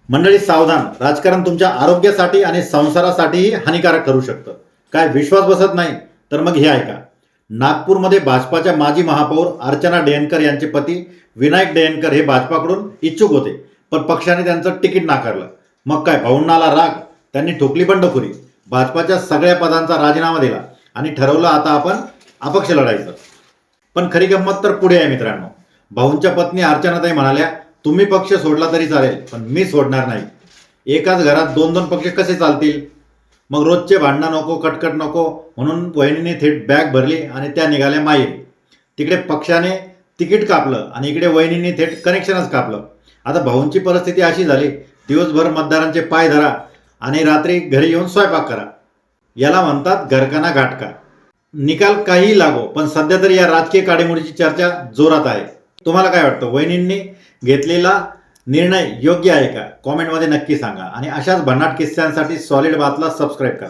मंडळी सावधान, राजकारण तुमच्या आरोग्यासाठी आणि संसारासाठीही हानिकारक ठरू शकतं. काय विश्वास बसत नाही तर मग हे ऐका. नागपूरमध्ये भाजपाच्या माजी महापौर अर्चना डेहनकर यांचे पती विनायक डेहनकर हे भाजपाकडून इच्छुक होते, पण पक्षाने त्यांचं तिकीट नाकारलं. मग काय, भाऊंना आला राग, त्यांनी ठोकली बंडखोरी, भाजपाच्या सगळ्या पदांचा राजीनामा दिला आणि ठरवलं आता आपण अपक्ष लढायचं. पण खरी गंमत तर पुढे आहे मित्रांनो. भाऊंच्या पत्नी अर्चनाताई म्हणाल्या, तुम्ही पक्ष सोडला तरी चालेल, पण मी सोडणार नाही. एकाच घरात दोन दोन पक्ष कसे चालतील? मग रोजचे भांडणं नको, कटकट नको, म्हणून वहिनीने थेट बॅग भरली आणि त्या निघाल्या माहेरी. तिकडे पक्षाने तिकीट कापलं आणि इकडे वहिनीने थेट कनेक्शनच कापलं. आता भाऊंची परिस्थिती अशी झाली, दिवसभर मतदारांचे पाय धरा आणि रात्री घरी येऊन स्वयंपाक करा. याला म्हणतात घरकाना घाटका. निकाल काहीही लागो, पण सध्या तरी या राजकीय काडीमोडीची चर्चा जोरात आहे. तुम्हाला काय वाटतं, वहिनींनी घेतलेला निर्णय योग्य आहे का? कॉमेंटमध्ये नक्की सांगा आणि अशाच भन्नाट किस्स्यांसाठी सॉलिड बातला सबस्क्राईब करा.